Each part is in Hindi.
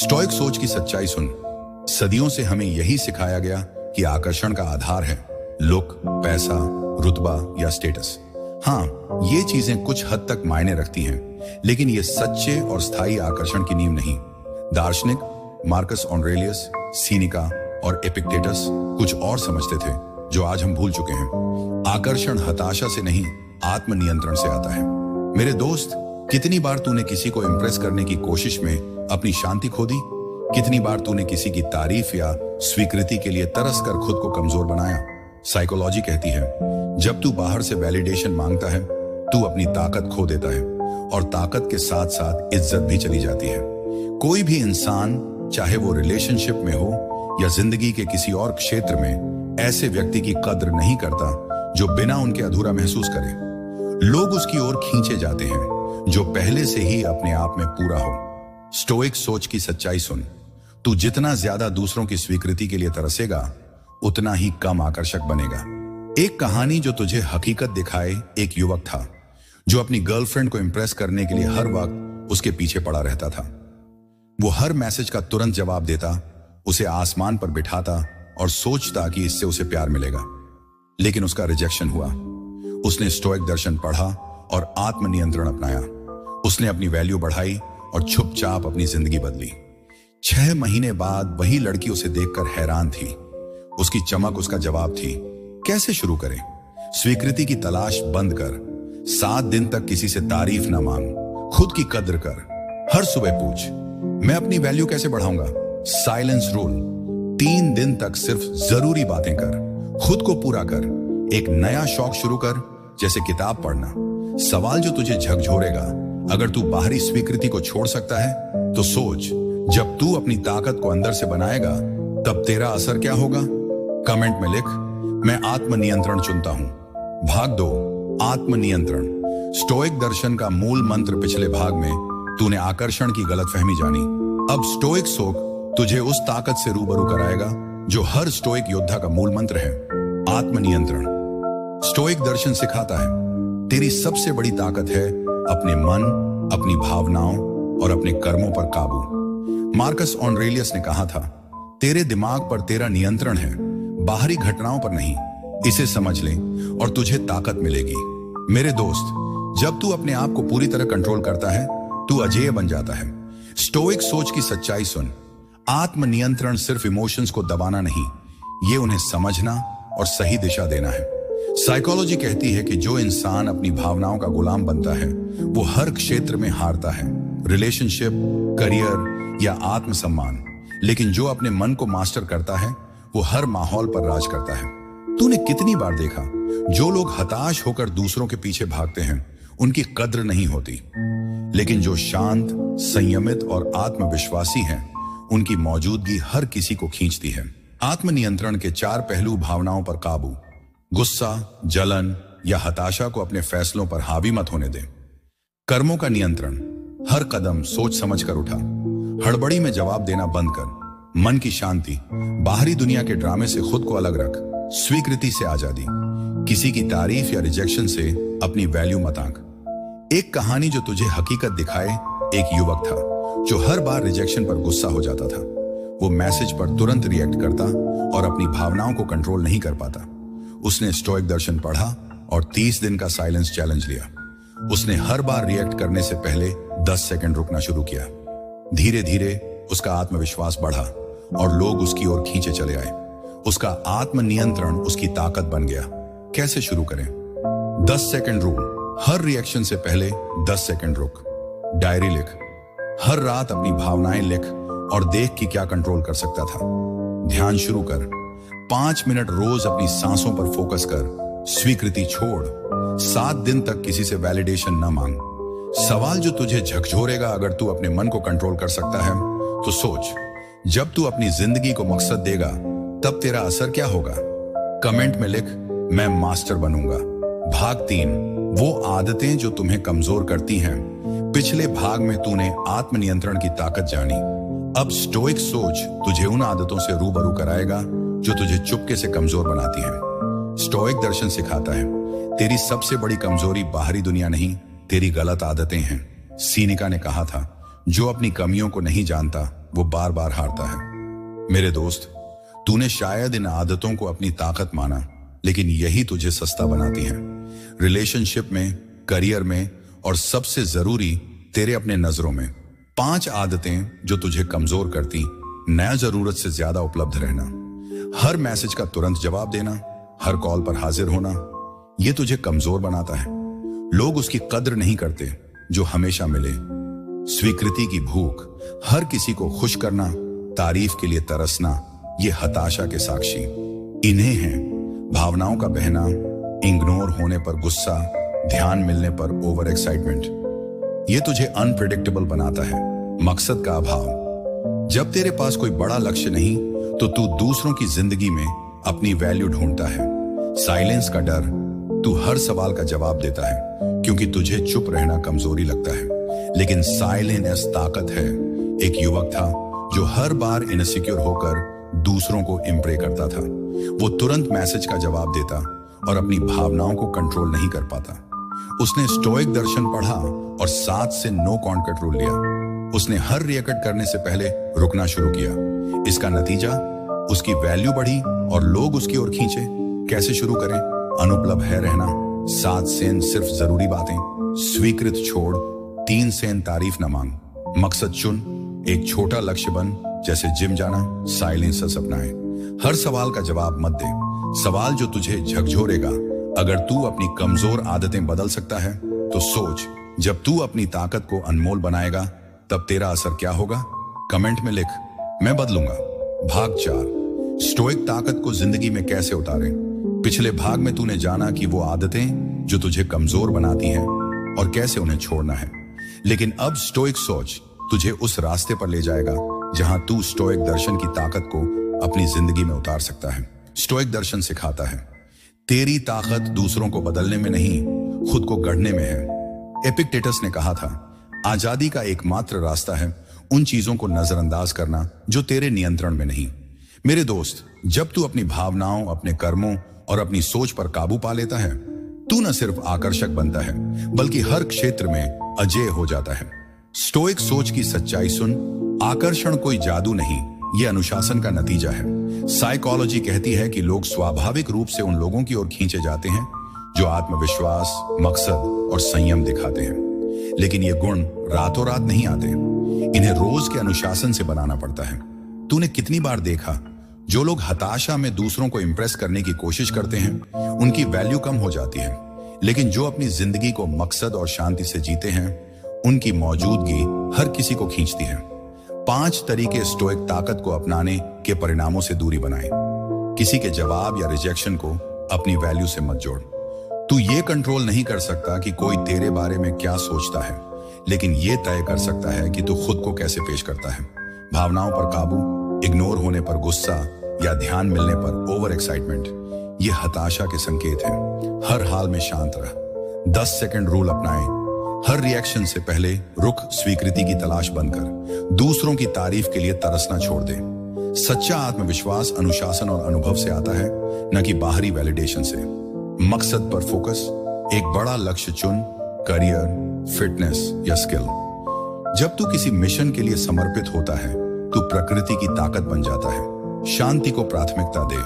स्टोइक सोच की सच्चाई सुन। सदियों से हमें यही सिखाया गया कि आकर्षण का आधार है लुक, पैसा, रुतबा या स्टेटस। हाँ, ये चीजें कुछ हद तक मायने रखती हैं, लेकिन ये सच्चे और स्थायी आकर्षण की नींव नहीं। दार्शनिक मार्कस ऑरेलियस, सीनिका और एपिक्टेटस कुछ और समझते थे जो आज हम भूल चुके हैं। आकर्षण हताशा से नहीं, आत्मनियंत्रण से आता है। मेरे दोस्त, कितनी बार तूने किसी को इंप्रेस करने की कोशिश में अपनी शांति खो दी? कितनी बार तूने किसी की तारीफ या स्वीकृति के लिए तरस कर खुद को कमजोर बनाया? साइकोलॉजी कहती है, जब तू बाहर से वैलिडेशन मांगता है, तू अपनी ताकत खो देता है और ताकत के साथ साथ इज्जत भी चली जाती है। कोई भी इंसान, चाहे वो रिलेशनशिप में हो या जिंदगी के किसी और क्षेत्र में, ऐसे व्यक्ति की कद्र नहीं करता जो बिना उनके अधूरा महसूस करे। लोग उसकी ओर खींचे जाते हैं जो पहले से ही अपने आप में पूरा हो। स्टोइक सोच की सच्चाई सुन। तू जितना ज्यादा दूसरों की स्वीकृति के लिए तरसेगा, उतना ही कम आकर्षक बनेगा। एक कहानी जो तुझे हकीकत दिखाए। एक युवक था जो अपनी गर्लफ्रेंड को इंप्रेस करने के लिए हर वक्त उसके पीछे पड़ा रहता था। वो हर मैसेज का तुरंत जवाब देता, उसे आसमान पर बिठाता और सोचता कि इससे उसे प्यार मिलेगा। लेकिन उसका रिजेक्शन हुआ। उसने स्टोइक दर्शन पढ़ा और आत्मनियंत्रण अपनाया। उसने अपनी वैल्यू बढ़ाई और चुपचाप अपनी जिंदगी बदली। 6 महीने बाद वही लड़की उसे देखकर हैरान थी। उसकी चमक उसका जवाब थी। कैसे शुरू करें? स्वीकृति की तलाश बंद कर। 7 दिन तक किसी से तारीफ ना मांग। खुद की कद्र कर। हर सुबह पूछ, मैं अपनी वैल्यू कैसे बढ़ाऊंगा? Silence rule. 3 दिन तक सिर्फ जरूरी बातें कर। खुद को पूरा कर। एक नया शौक शुरू कर, जैसे किताब पढ़ना। सवाल जो तुझे झकझोरेगा, अगर तू बाहरी स्वीकृति को छोड़ सकता है तो सोच, जब तू अपनी ताकत को अंदर से बनाएगा तब तेरा असर क्या होगा? कमेंट में लिख, मैं आत्मनियंत्रण चुनता हूं। भाग 2, आत्मनियंत्रण। स्टोइक दर्शन का मूल मंत्र। पिछले भाग में तूने आकर्षण की गलतफहमी जानी। अब स्टोइक सोच तुझे उस ताकत से रूबरू कराएगा जो हर स्टोइक योद्धा का मूल मंत्र है, आत्मनियंत्रण। स्टोइक दर्शन सिखाता है, तेरी सबसे बड़ी ताकत है अपने मन, अपनी भावनाओं और अपने कर्मों पर काबू। मार्कस ऑरेलियस ने कहा था, तेरे दिमाग पर तेरा नियंत्रण है, बाहरी घटनाओं पर नहीं। इसे समझ ले और तुझे ताकत मिलेगी। मेरे दोस्त, जब तू अपने आप को पूरी तरह कंट्रोल करता है, तू अजेय बन जाता है। स्टोइक सोच की सच्चाई सुन। आत्मनियंत्रण सिर्फ इमोशंस को दबाना नहीं, ये उन्हें समझना और सही दिशा देना है। साइकोलॉजी कहती है कि जो इंसान अपनी भावनाओं का गुलाम बनता है, वो हर क्षेत्र में हारता है, रिलेशनशिप, करियर या आत्मसम्मान। लेकिन जो अपने मन को मास्टर करता है, वो हर माहौल पर राज करता है। तूने कितनी बार देखा, जो लोग हताश होकर दूसरों के पीछे भागते हैं, उनकी कद्र नहीं होती। लेकिन जो शांत, संयमित और आत्मविश्वासी हैं, उनकी मौजूदगी हर किसी को खींचती है। आत्मनियंत्रण के 4 पहलू। भावनाओं पर काबू। गुस्सा, जलन या हताशा को अपने फैसलों पर हावी मत होने दें। कर्मों का नियंत्रण। हर कदम सोच समझ कर उठा। हड़बड़ी में जवाब देना बंद कर। मन की शांति। बाहरी दुनिया के ड्रामे से खुद को अलग रख। स्वीकृति से आजादी। किसी की तारीफ या रिजेक्शन से अपनी वैल्यू मत आंक। एक कहानी जो तुझे हकीकत दिखाए। एक युवक था जो हर बार रिजेक्शन पर गुस्सा हो जाता था। वो मैसेज पर तुरंत रिएक्ट करता और अपनी भावनाओं को कंट्रोल नहीं कर पाता। उसने स्टोइक दर्शन पढ़ा और 30 दिन का साइलेंस चैलेंज लिया। उसने हर बार रिएक्ट करने से पहले 10 सेकंड रुकना शुरू किया। धीरे धीरे उसका आत्मविश्वास बढ़ा और लोग उसकी ओर खींचे चले आए। उसका आत्मनियंत्रण उसकी ताकत बन गया। कैसे शुरू करें? 10 सेकंड रूल। हर रिएक्शन से पहले 10 सेकंड रुक। डायरी लिख। हर रात अपनी भावनाएं लिख और देख कि क्या कंट्रोल कर सकता था। ध्यान शुरू कर। 5 मिनट रोज अपनी सांसों पर फोकस कर। स्वीकृति छोड़। 7 दिन तक किसी से वैलिडेशन न मांग। सवाल जो तुझे झकझोरेगा, अगर तू अपने मन को कंट्रोल कर सकता है तो सोच, जब तू अपनी जिंदगी को मकसद देगा तब तेरा असर क्या होगा? कमेंट में लिख, मैं मास्टर बनूंगा। भाग 3, वो आदतें जो तुम्हें कमजोर करती हैं। पिछले भाग में तूने आत्मनियंत्रण की ताकत जानी। अब स्टोइक सोच तुझे उन आदतों से रूबरू कराएगा जो तुझे चुपके से कमजोर बनाती हैं। स्टोइक दर्शन सिखाता है, तेरी सबसे बड़ी कमजोरी बाहरी दुनिया नहीं, तेरी गलत आदतें हैं। सीनिका ने कहा था, जो अपनी कमियों को नहीं जानता वो बार बार हारता है। मेरे दोस्त, तूने शायद इन आदतों को अपनी ताकत माना, लेकिन यही तुझे सस्ता बनाती है। रिलेशनशिप में, करियर में और सबसे जरूरी तेरे अपने नजरों में। 5 आदतें जो तुझे कमजोर करती। नया जरूरत से ज्यादा उपलब्ध रहना, हर मैसेज का तुरंत जवाब देना, हर कॉल पर हाजिर होना, यह तुझे कमजोर बनाता है। लोग उसकी कद्र नहीं करते जो हमेशा मिले। स्वीकृति की भूख, हर किसी को खुश करना, तारीफ के लिए तरसना, ये हताशा के साक्षी। इन्हें हैं भावनाओं का बहना, इग्नोर होने पर गुस्सा, ध्यान मिलने पर ओवर एक्साइटमेंट। ये तुझे अनप्रिडिक्टेबल बनाता है। मकसद का अभाव, जब तेरे पास कोई बड़ा लक्ष्य नहीं तो तू दूसरों की जिंदगी में अपनी वैल्यू ढूंढता है। साइलेंस का डर, तू हर सवाल का जवाब देता है क्योंकि तुझे चुप रहना कमजोरी लगता है। लेकिन साइलेंस ताकत है। एक युवक था जो हर बार इनसिक्योर होकर दूसरों को इम्प्रेस करता था। वो तुरंत मैसेज का जवाब देता और अपनी भावनाओं को कंट्रोल नहीं कर पाता। उसने स्टोइक दर्शन पढ़ा और 7 से नो कॉन्टैक्ट रूल लिया। उसने हर रिएक्ट करने से पहले रुकना शुरू किया। इसका नतीजा, उसकी वैल्यू बढ़ी और लोग उसकी ओर खींचे। कैसे शुरू करें? अनुपलब्ध है रहना, 7 सेन सिर्फ जरूरी बातें, स्वीकृत छोड़, 3 सेन तारीफ न मांग, मकसद चुन, एक छोटा लक्ष्य बन, जैसे जिम जाना, साइलेंस अपनाए। हर सवाल का जवाब मत दे, सवाल जो तुझे झकझोरेगा। अगर तू अपनी कमजोर आदतें बदल सकता है तो सोच, जब तू अपनी ताकत को अनमोल बनाएगा तब तेरा असर क्या होगा? कमेंट में लिख, मैं बदलूंगा। भाग 4, स्टोइक ताकत को जिंदगी में कैसे उतारें। पिछले भाग में तूने जाना कि वो आदतें जो तुझे कमजोर बनाती हैं और कैसे उन्हें छोड़ना है। लेकिन अब स्टोइक सोच तुझे उस रास्ते पर ले जाएगा जहां तू स्टोइक दर्शन की ताकत को अपनी जिंदगी में उतार सकता है। स्टोइक दर्शन सिखाता है, तेरी ताकत दूसरों को बदलने में नहीं, खुद को गढ़ने में है। एपिक्टेटस ने कहा था, आजादी का एकमात्र रास्ता है उन चीजों को नजरअंदाज करना जो तेरे नियंत्रण में नहीं। मेरे दोस्त, जब तू अपनी भावनाओं, अपने कर्मों और अपनी सोच पर काबू पा लेता है, तू न सिर्फ आकर्षक बनता है बल्कि हर क्षेत्र में अजेय हो जाता है। स्टोइक सोच की सच्चाई सुन, आकर्षण कोई जादू नहीं, यह अनुशासन का नतीजा है। साइकोलॉजी कहती है कि लोग स्वाभाविक रूप से उन लोगों की ओर खींचे जाते हैं जो आत्मविश्वास, मकसद और संयम दिखाते हैं। लेकिन ये गुण रातों रात नहीं आते, इन्हें रोज के अनुशासन से बनाना पड़ता है। तूने कितनी बार देखा, जो लोग हताशा में दूसरों को इंप्रेस करने की कोशिश करते हैं उनकी वैल्यू कम हो जाती है, लेकिन जो अपनी जिंदगी को मकसद और शांति से जीते हैं उनकी मौजूदगी हर किसी को खींचती है। 5 तरीके स्टोइक ताकत को अपनाने के परिणामों से दूरी बनाए। किसी के जवाब या रिजेक्शन को अपनी वैल्यू से मत जोड़। तू ये कंट्रोल नहीं कर सकता कि कोई तेरे बारे में क्या सोचता है, लेकिन ये तय कर सकता है कि तू खुद को कैसे पेश करता है। भावनाओं पर काबू, इग्नोर होने पर गुस्सा या ध्यान मिलने पर ओवर एक्साइटमेंट, ये हताशा के संकेत हैं। हर हाल में शांत रह। 10 सेकंड रूल अपनाएं। हर रिएक्शन से पहले रुक, स्वीकृति की तलाश बंद कर, दूसरों की तारीफ के लिए तरसना छोड़ दे। सच्चा आत्मविश्वास अनुशासन और अनुभव से आता है, न कि बाहरी वैलिडेशन से। मकसद पर फोकस, एक बड़ा लक्ष्य चुन, करियर, फिटनेस या स्किल। जब तू किसी मिशन के लिए समर्पित होता है तू प्रकृति की ताकत बन जाता है। शांति को प्राथमिकता दे,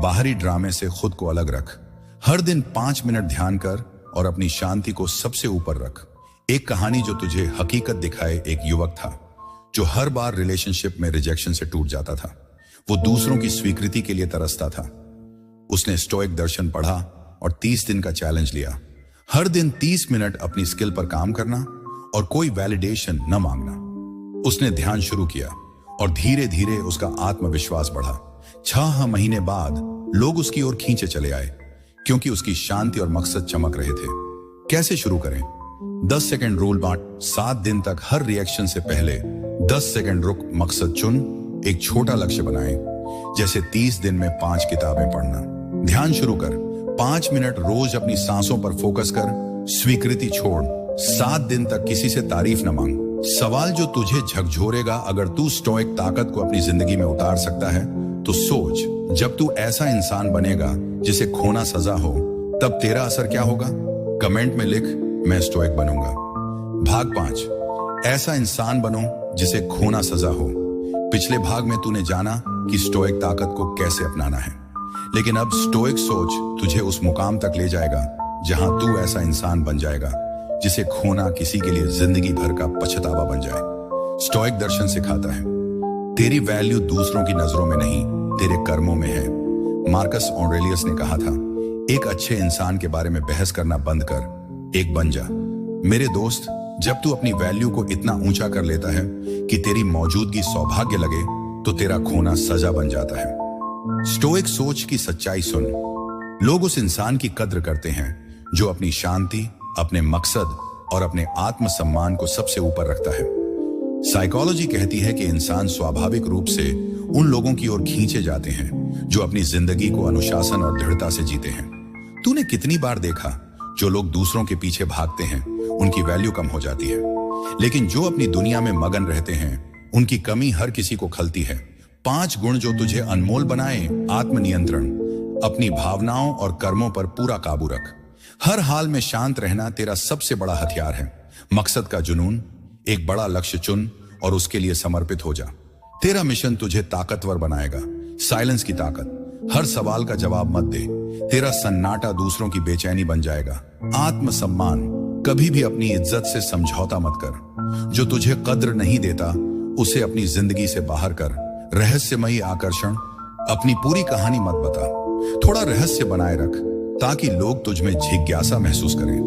बाहरी ड्रामे से खुद को अलग रख। हर दिन 5 मिनट ध्यान कर और अपनी शांति को सबसे ऊपर रख। एक कहानी जो तुझे हकीकत दिखाए, एक युवक था जो हर बार रिलेशनशिप में रिजेक्शन से टूट जाता था। वो दूसरों की स्वीकृति के लिए तरसता था। उसने स्टोइक दर्शन पढ़ा और 30 दिन का चैलेंज लिया। हर दिन 30 मिनट अपनी स्किल पर काम करना और कोई वैलिडेशन न मांगना। उसने ध्यान शुरू किया और धीरे धीरे उसका आत्मविश्वास बढ़ा। 6 महीने बाद लोग उसकी ओर खींचे चले आए क्योंकि उसकी शांति और मकसद चमक रहे थे। कैसे शुरू करें? 10 सेकंड रूल बांट। 7 दिन तक हर रिएक्शन से पहले 10 सेकंड रुक, मकसद चुन, एक छोटा लक्ष्य बनाए, जैसे 30 दिन में 5 किताबें पढ़ना। ध्यान शुरू कर, 5 मिनट रोज अपनी सांसों पर फोकस कर, स्वीकृति छोड़, 7 दिन तक किसी से तारीफ न मांग। सवाल जो तुझे झकझोरेगा, अगर तू स्टोइक ताकत को अपनी जिंदगी में उतार सकता है तो सोच, जब तू ऐसा इंसान बनेगा जिसे खोना सजा हो, तब तेरा असर क्या होगा? कमेंट में लिख, मैं स्टोइक बनूंगा। भाग 5, ऐसा इंसान बनो जिसे खोना सजा हो। पिछले भाग में तूने जाना कि स्टोइक ताकत को कैसे अपनाना है, लेकिन अब स्टोइक सोच तुझे उस मुकाम तक ले जाएगा जहां तू ऐसा इंसान बन जाएगा जिसे खोना किसी के लिए जिंदगी भर का पछतावा बन जाए। स्टोइक दर्शन सिखाता है तेरी वैल्यू दूसरों की नजरों में नहीं, तेरे कर्मों में है। मार्कस ऑरेलियस ने कहा था, एक अच्छे इंसान के बारे में बहस करना बंद कर, एक बन जा। मेरे दोस्त, जब तू अपनी वैल्यू को इतना ऊंचा कर लेता है कि तेरी मौजूदगी सौभाग्य लगे, तो तेरा खोना सजा बन जाता है। स्टोइक सोच की सच्चाई सुन। लोग उस इंसान की कद्र करते हैं जो अपनी शांति, अपने मकसद और अपने आत्मसम्मान को सबसे ऊपर रखता है। साइकोलॉजी कहती है कि इंसान स्वाभाविक रूप से उन लोगों की ओर खींचे जाते हैं जो अपनी जिंदगी को अनुशासन और दृढ़ता से जीते हैं। तूने कितनी बार देखा, जो लोग दूसरों के पीछे भागते हैं उनकी वैल्यू कम हो जाती है, लेकिन जो अपनी दुनिया में मगन रहते हैं उनकी कमी हर किसी को खलती है। 5 गुण जो तुझे अनमोल बनाए: आत्मनियंत्रण, अपनी भावनाओं और कर्मों पर पूरा काबू रख, हर हाल में शांत रहना तेरा सबसे बड़ा हथियार है। मकसद का जुनून, एक बड़ा लक्ष्य चुन और उसके लिए समर्पित हो जा। तेरा मिशन तुझे ताकतवर बनाएगा। साइलेंस की ताकत, हर सवाल का जवाब मत दे, तेरा सन्नाटा दूसरों की बेचैनी बन जाएगा। आत्मसम्मान, कभी भी अपनी इज्जत से समझौता मत कर, जो तुझे कद्र नहीं देता उसे अपनी जिंदगी से बाहर कर। रहस्यमयी आकर्षण, अपनी पूरी कहानी मत बता, थोड़ा रहस्य बनाए रख ताकि लोग तुझ में जिज्ञासा महसूस करें।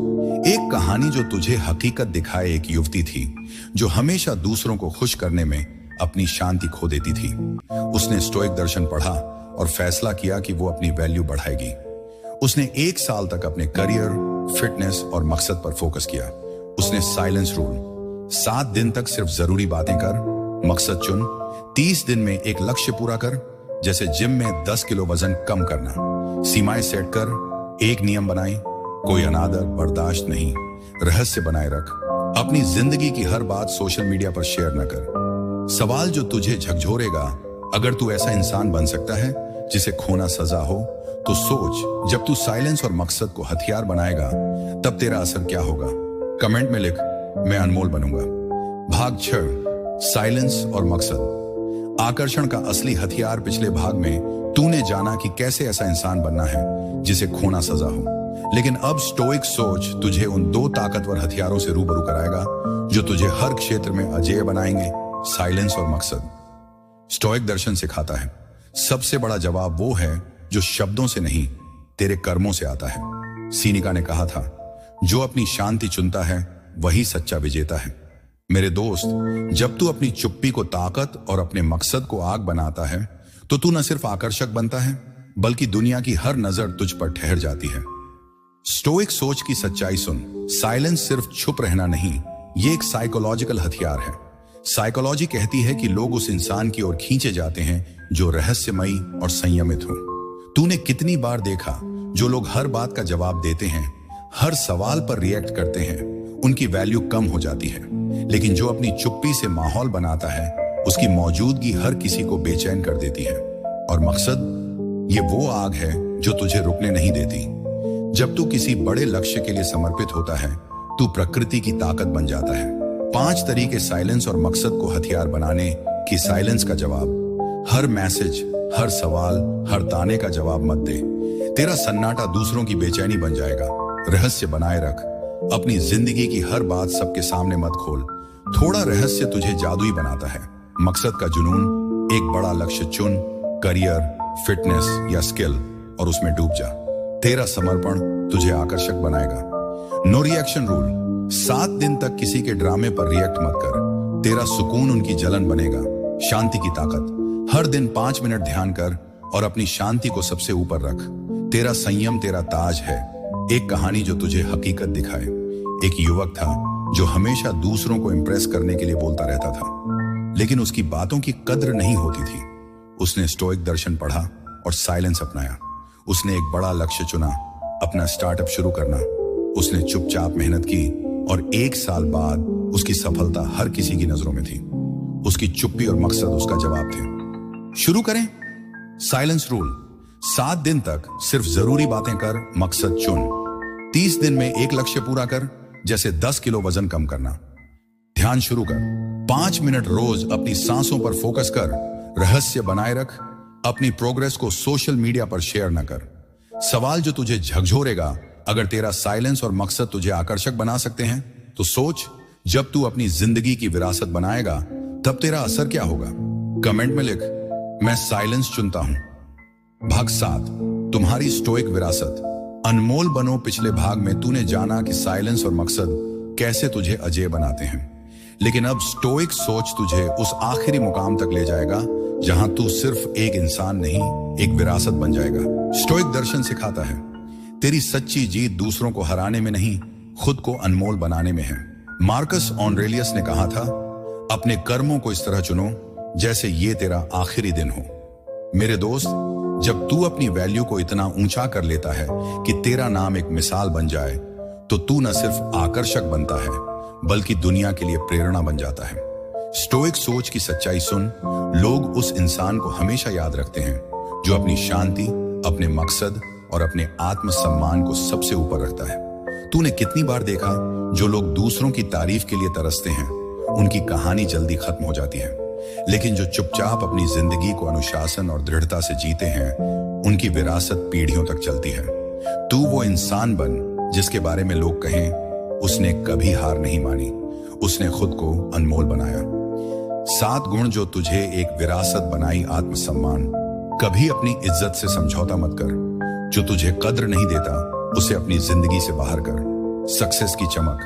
एक कहानी जो तुझे हकीकत दिखाए, एक युवती थी जो हमेशा दूसरों को खुश करने में अपनी शांति खो देती थी। उसने स्टोइक दर्शन पढ़ा और फैसला किया कि वो अपनी वैल्यू बढ़ाएगी। उसने 1 साल तक अपने करियर, फिटनेस और मकसद पर फोकस किया। उसने साइलेंस रूल, 7 दिन तक सिर्फ जरूरी बातें कर, मकसद चुन, 30 दिन में एक लक्ष्य पूरा कर, जैसे जिम में 10 किलो वजन कम करना। सीमाएं सेट कर, एक नियम बनाए, कोई अनादर बर्दाश्त नहीं, रहस्य बनाए रख, अपनी जिंदगी की हर बात सोशल मीडिया पर शेयर न कर। सवाल जो तुझे झकझोरेगा: अगर तू ऐसा इंसान बन सकता है जिसे खोना सजा हो, तो सोच, जब तू साइलेंस और मकसद को हथियार बनाएगा तब तेरा असर क्या होगा। कमेंट में लिख, मैं अनमोल बनूंगा। भाग 6, साइलेंस और मकसद। आकर्षण का असली हथियार। पिछले भाग में तूने जाना कि कैसे ऐसा इंसान बनना है जिसे खोना सजा हो, लेकिन अब स्टोइक सोच तुझे उन 2 ताकतवर हथियारों से रूबरू कराएगा जो तुझे हर क्षेत्र में अजेय बनाएंगे: साइलेंस और मकसद। स्टोइक दर्शन सिखाता है सबसे बड़ा जवाब वो है जो शब्दों से नहीं, तेरे कर्मों से आता है। सीनिका ने कहा था, जो अपनी शांति चुनता है वही सच्चा विजेता है। मेरे दोस्त, जब तू अपनी चुप्पी को ताकत और अपने मकसद को आग बनाता है, तो तू न सिर्फ आकर्षक बनता है, बल्कि दुनिया की हर नजर तुझ पर ठहर जाती है। स्टोइक सोच की सच्चाई सुन। साइलेंस सिर्फ चुप रहना नहीं, ये एक साइकोलॉजिकल हथियार है। साइकोलॉजी कहती है कि लोग उस इंसान की ओर खींचे जाते हैं जो रहस्यमयी और संयमित हो। तूने कितनी बार देखा, जो लोग हर बात का जवाब देते हैं, हर सवाल पर रिएक्ट करते हैं, उनकी वैल्यू कम हो जाती है, लेकिन जो अपनी चुप्पी से माहौल बनाता है, उसकी मौजूदगी हर किसी को बेचैन कर देती है। और मकसद, ये वो आग है जो तुझे रुकने नहीं देती। जब तू किसी बड़े लक्ष्य के लिए समर्पित होता है, तू प्रकृति की ताकत बन जाता है। 5 तरीके साइलेंस और मकसद को हथियार बनाने की। साइलेंस का जवाब: हर मैसेज, हर सवाल, हर ताने का जवाब मत दे, तेरा सन्नाटा दूसरों की बेचैनी बन जाएगा। रहस्य बनाए रख, अपनी जिंदगी की हर बात सबके सामने मत खोल, थोड़ा रहस्य तुझे जादुई बनाता है। मकसद का जुनून, एक बड़ा लक्ष्य चुन, करियर, फिटनेस या स्किल, और उसमें डूब जा। तेरा समर्पण तुझे आकर्षक बनाएगा। नो रिएक्शन रूल, 7 दिन तक किसी के ड्रामे पर रिएक्ट मत कर, तेरा सुकून उनकी जलन बनेगा। शांति की ताकत, हर दिन 5 मिनट ध्यान कर और अपनी शांति को सबसे ऊपर रख। तेरा संयम तेरा ताज है। एक कहानी जो तुझे हकीकत दिखाए। एक युवक था जो हमेशा दूसरों को इंप्रेस करने के लिए बोलता रहता था, लेकिन उसकी बातों की कद्र नहीं होती थी। उसने स्टोइक दर्शन पढ़ा और साइलेंस अपनाया। उसने एक बड़ा लक्ष्य चुना, अपना स्टार्टअप शुरू करना। उसने चुपचाप मेहनत की और 1 साल बाद उसकी सफलता हर किसी की नजरों में थी। उसकी चुप्पी और मकसद उसका जवाब थे। शुरू करें। साइलेंस रूल, 7 दिन तक सिर्फ जरूरी बातें कर, मकसद चुन। 30 दिन में एक लक्ष्य पूरा कर, जैसे 10 किलो वजन कम करना। ध्यान शुरू कर, 5 मिनट रोज अपनी सांसों पर फोकस कर, रहस्य बनाए रख, अपनी प्रोग्रेस को सोशल मीडिया पर शेयर न कर। सवाल जो तुझे झकझोरेगा, अगर तेरा साइलेंस और मकसद तुझे आकर्षक बना सकते हैं तो सोच, जब तू अपनी जिंदगी की विरासत बनाएगा तब तेरा असर क्या होगा। कमेंट में लिख, मैं साइलेंस चुनता हूं। भाग 7, तुम्हारी स्टोइक विरासत। अनमोल बनो। पिछले भाग में तूने जाना कि साइलेंस और मकसद कैसे तुझे अजेय बनाते हैं, लेकिन अब स्टोइक सोच तुझे उस आखिरी मुकाम तक ले जाएगा जहां तू सिर्फ एक इंसान नहीं, एक विरासत बन जाएगा। स्टोइक दर्शन सिखाता है, तेरी सच्ची जीत दूसरों को हराने में नहीं, खुद को अनमोल बनाने में है। मार्कस ऑरेलियस ने कहा था, अपने कर्मों को इस तरह चुनो जैसे ये तेरा आखिरी दिन हो। मेरे दोस्त, जब तू अपनी वैल्यू को इतना ऊंचा कर लेता है कि तेरा नाम एक मिसाल बन जाए, तो तू न सिर्फ आकर्षक बनता है बल्कि दुनिया के लिए प्रेरणा बन जाता है। स्टोइक सोच की सच्चाई सुन, लोग उस इंसान को हमेशा याद रखते हैं जो अपनी शांति, अपने मकसद और अपने आत्मसम्मान को सबसे ऊपर रखता है। तूने कितनी बार देखा, जो लोग दूसरों की तारीफ के लिए तरसते हैं उनकी कहानी जल्दी खत्म हो जाती है, लेकिन जो चुपचाप अपनी जिंदगी को अनुशासन और दृढ़ता से जीते हैं उनकी विरासत पीढ़ियों तक चलती है। तू वो इंसान बन जिसके बारे में लोग कहें, उसने कभी हार नहीं मानी, उसने खुद को अनमोल बनाया। 7 गुण जो तुझे एक विरासत बनाई। आत्मसम्मान। कभी अपनी इज्जत से समझौता मत कर। जो तुझे कद्र नहीं देता उसे अपनी जिंदगी से बाहर कर। सक्सेस की चमक।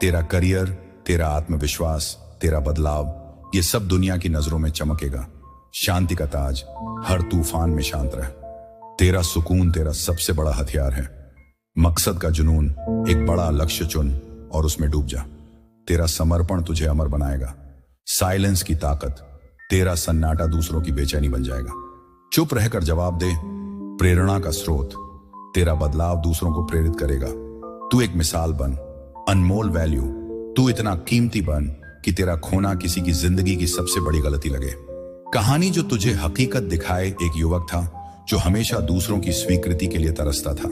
तेरा करियर, तेरा आत्मविश्वास, तेरा बदलाव, ये सब दुनिया की नजरों में चमकेगा। शांति का ताज। हर तूफान में शांत रह। तेरा सुकून तेरा सबसे बड़ा हथियार है। मकसद का जुनून। एक बड़ा लक्ष्य चुन और उसमें डूब जा। तेरा समर्पण तुझे अमर बनाएगा। साइलेंस की ताकत। तेरा सन्नाटा दूसरों की बेचैनी बन जाएगा। चुप रहकर जवाब दे। प्रेरणा का स्रोत। तेरा बदलाव दूसरों को प्रेरित करेगा। तू एक मिसाल बन। अनमोल वैल्यू। तू इतना कीमती बन कि तेरा खोना किसी की जिंदगी की सबसे बड़ी गलती लगे। कहानी जो तुझे हकीकत दिखाए। एक युवक था जो हमेशा दूसरों की स्वीकृति के लिए तरसता था।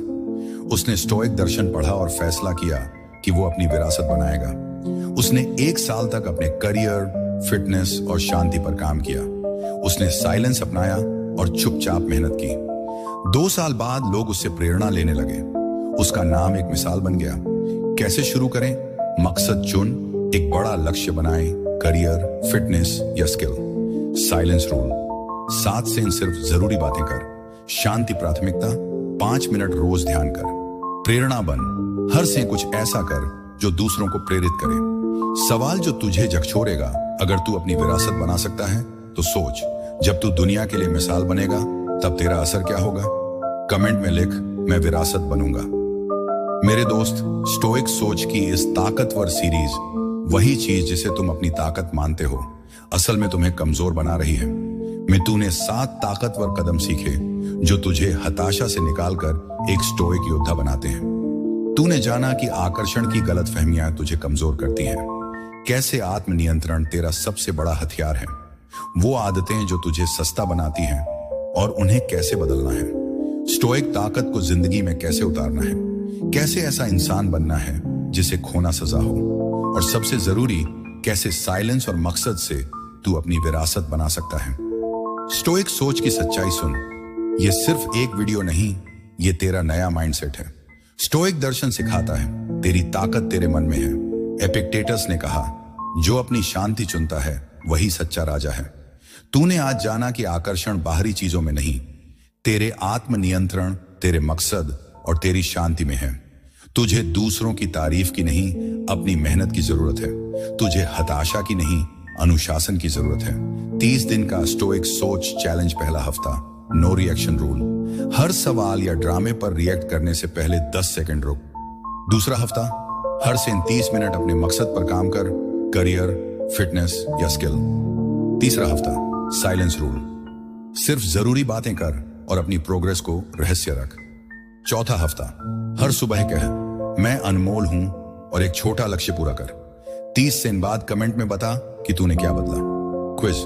उसने स्टोइक दर्शन पढ़ा और फैसला किया कि वो अपनी विरासत बनाएगा। उसने 1 साल तक अपने करियर, फिटनेस और शांति पर काम किया। उसने साइलेंस अपनाया और चुपचाप मेहनत की। 2 साल बाद लोग उससे प्रेरणा लेने लगे। उसका नाम एक मिसाल बन गया। कैसे शुरू करें? मकसद चुन, एक बड़ा लक्ष्य बनाएं, करियर, फिटनेस या स्किल। Silence rule. 7 से सिर्फ जरूरी बातें कर। शांति प्राथमिकता। 5 मिनट रोज ध्यान कर। प्रेरणा बन। हर से कुछ ऐसा कर जो दूसरों को प्रेरित करे। सवाल जो तुझे झकझोरेगा, अगर तू अपनी विरासत बना सकता है तो सोच, जब तू दुनिया के लिए मिसाल बनेगा तब तेरा असर क्या होगा। कमेंट में लिख, मैं विरासत बनूंगा। मेरे दोस्त, स्टोइक सोच की इस ताकतवर सीरीज वही चीज जिसे तुम अपनी ताकत मानते हो, असल में तुम्हें कमजोर बना रही है। मैं तूने 7 ताकतवर कदम सीखे जो तुझे हताशा से निकालकर एक स्टोइक योद्धा बनाते हैं। तूने जाना कि आकर्षण की गलतफहमियां तुझे कमजोर करती हैं। कैसे आत्मनियंत्रण तेरा सबसे बड़ा हथियार है। वो आदतें जो तुझे सस्ता बनाती हैं और उन्हें कैसे बदलना है। स्टोइक ताकत को जिंदगी में कैसे उतारना है। कैसे ऐसा इंसान बनना है जिसे खोना सजा हो। और सबसे जरूरी, कैसे साइलेंस और मकसद से तू अपनी विरासत बना सकता है। स्टोइक सोच की सच्चाई सुन। ये सिर्फ एक वीडियो नहीं, ये तेरा नया माइंडसेट है। स्टोइक दर्शन सिखाता है, तेरी ताकत तेरे मन में है। एपिक्टेटस ने कहा, जो अपनी शांति चुनता है वही सच्चा राजा है। तूने आज जाना कि आकर्षण बाहरी चीजों में नहीं, तेरे आत्मनियंत्रण, तेरे मकसद और तेरी शांति में है। तुझे दूसरों की तारीफ की नहीं, अपनी मेहनत की जरूरत है। तुझे हताशा की नहीं, अनुशासन की जरूरत है। 30 दिन का स्टोइक सोच चैलेंज। पहला हफ्ता, नो रिएक्शन रूल। हर सवाल या ड्रामे पर रिएक्ट करने से पहले 10 सेकंड रुक। दूसरा हफ्ता, हर से 30 मिनट अपने मकसद पर काम कर, करियर, फिटनेस या स्किल। तीसरा हफ्ता, साइलेंस रूल। सिर्फ जरूरी बातें कर और अपनी प्रोग्रेस को रहस्य रख। चौथा हफ्ता, हर सुबह कह, मैं अनमोल हूं और एक छोटा लक्ष्य पूरा कर। 30 दिन बाद कमेंट में बता कि तूने क्या बदला। क्विज।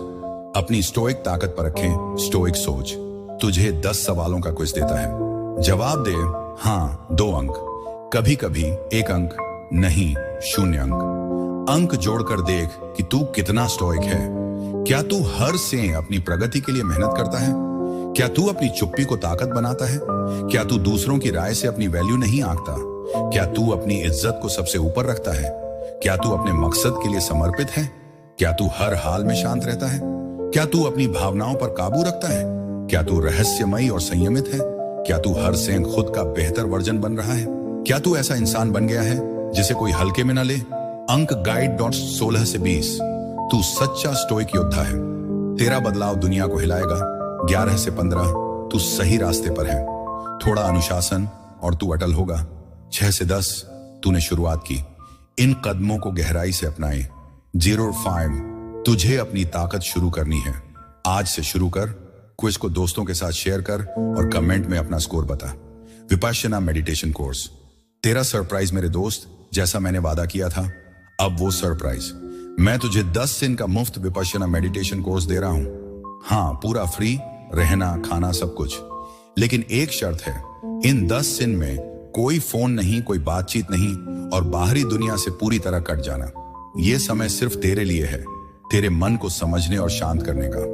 अपनी स्टोइक ताकत पर रखें स्टोइक सोच। तुझे 10 सवालों का क्विज देता है। जवाब दे हाँ 2 अंक, कभी कभी 1 अंक, नहीं 0 अंक। अंक जोड़कर देख कि तू कितना स्टोइक है। क्या तू हर से अपनी प्रगति के लिए मेहनत करता है? क्या तू अपनी चुप्पी को ताकत बनाता है? क्या तू दूसरों की राय से अपनी वैल्यू नहीं आंकता? क्या तू अपनी इज्जत को सबसे ऊपर रखता है? क्या तू अपने मकसद के लिए समर्पित है? क्या तू हर हाल में शांत रहता है? क्या तू अपनी भावनाओं पर काबू रखता है? क्या तू रहस्यमयी और संयमित है? क्या तू हर से खुद का बेहतर वर्जन बन रहा है? क्या तू ऐसा इंसान बन गया है जिसे कोई हल्के में न ले? अंक गाइड डॉट 16 से 20। तू सच्चा स्टोइक योद्धा है। तेरा बदलाव दुनिया को हिलाएगा। 11 से 15। तू सही रास्ते पर है। थोड़ा अनुशासन और तू अटल होगा। 6 से 10। तूने शुरुआत की। इन कदमों को गहराई से अपनाए। 05। तुझे अपनी ताकत शुरू करनी है। आज से शुरू कर। क्विज को दोस्तों के साथ शेयर कर और कमेंट में अपना स्कोर बता। विपश्यना मेडिटेशन कोर्स, तेरा सरप्राइज मेरे दोस्त। जैसा मैंने वादा किया था, अब वो सरप्राइज। मैं तुझे 10 दिन का मुफ्त विपश्यना मेडिटेशन कोर्स दे रहा हूं। हाँ, पूरा फ्री, रहना खाना सब कुछ। लेकिन एक शर्त है, इन 10 दिन में कोई फोन नहीं, कोई बातचीत नहीं और बाहरी दुनिया से पूरी तरह कट जाना। यह समय सिर्फ तेरे लिए है, तेरे मन को समझने और शांत करने का।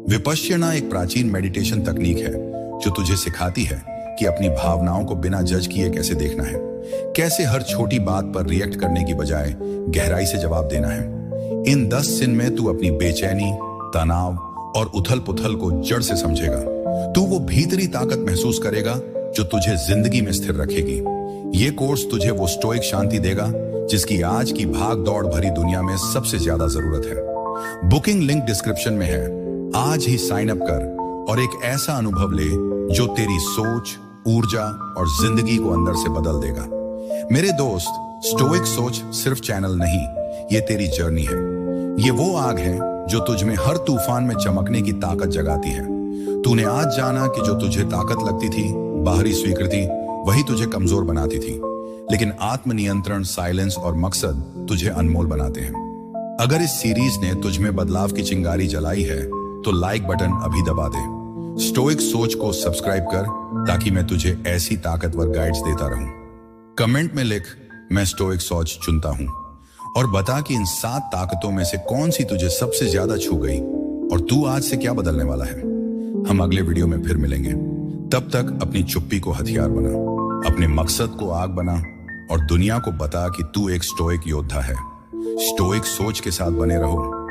विपश्यना एक प्राचीन मेडिटेशन तकनीक है जो तुझे सिखाती है कि अपनी भावनाओं को बिना जज किए कैसे देखना है, कैसे हर छोटी बात पर रिएक्ट करने की बजाय गहराई से जवाब देना है। इन 10 दिन में तू अपनी बेचैनी, तनाव और उथल पुथल को जड़ से समझेगा। तू वो भीतरी ताकत महसूस करेगा जो तुझे जिंदगी में स्थिर रखेगी। ये कोर्स तुझे वो स्टोइक शांति देगा जिसकी आज की भाग दौड़ भरी दुनिया में सबसे ज्यादा जरूरत है। बुकिंग लिंक डिस्क्रिप्शन में है। आज ही साइन अप कर और एक ऐसा अनुभव ले जो तेरी सोच, ऊर्जा और जिंदगी को अंदर से बदल देगा। मेरे दोस्त, स्टोइक सोच सिर्फ चैनल नहीं, ये तेरी जर्नी है। ये वो आग है जो तुझ में हर तूफान में चमकने की ताकत जगाती है। तूने आज जाना कि जो तुझे ताकत लगती थी, बाहरी स्वीकृति, वही तुझे कमजोर बनाती थी। लेकिन आत्मनियंत्रण, साइलेंस और मकसद तुझे अनमोल बनाते हैं। अगर इस सीरीज ने तुझ में बदलाव की चिंगारी जलाई है तो लाइक बटन अभी दबा दे। स्टोइक सोच को सब्सक्राइब कर ताकि मैं तुझे ऐसी ताकतवर गाइड्स देता रहूं। कमेंट में लिख, मैं स्टोइक सोच चुनता हूं, और बता कि इन 7 ताकतों में से कौन सी तुझे सबसे ज्यादा छू गई और तू आज से क्या बदलने वाला है। हम अगले वीडियो में फिर मिलेंगे। तब तक अपनी चुप्पी को हथियार बना, अपने मकसद को आग बना और दुनिया को बता कि तू एक स्टोइक योद्धा है। स्टोइक सोच के साथ बने रहो।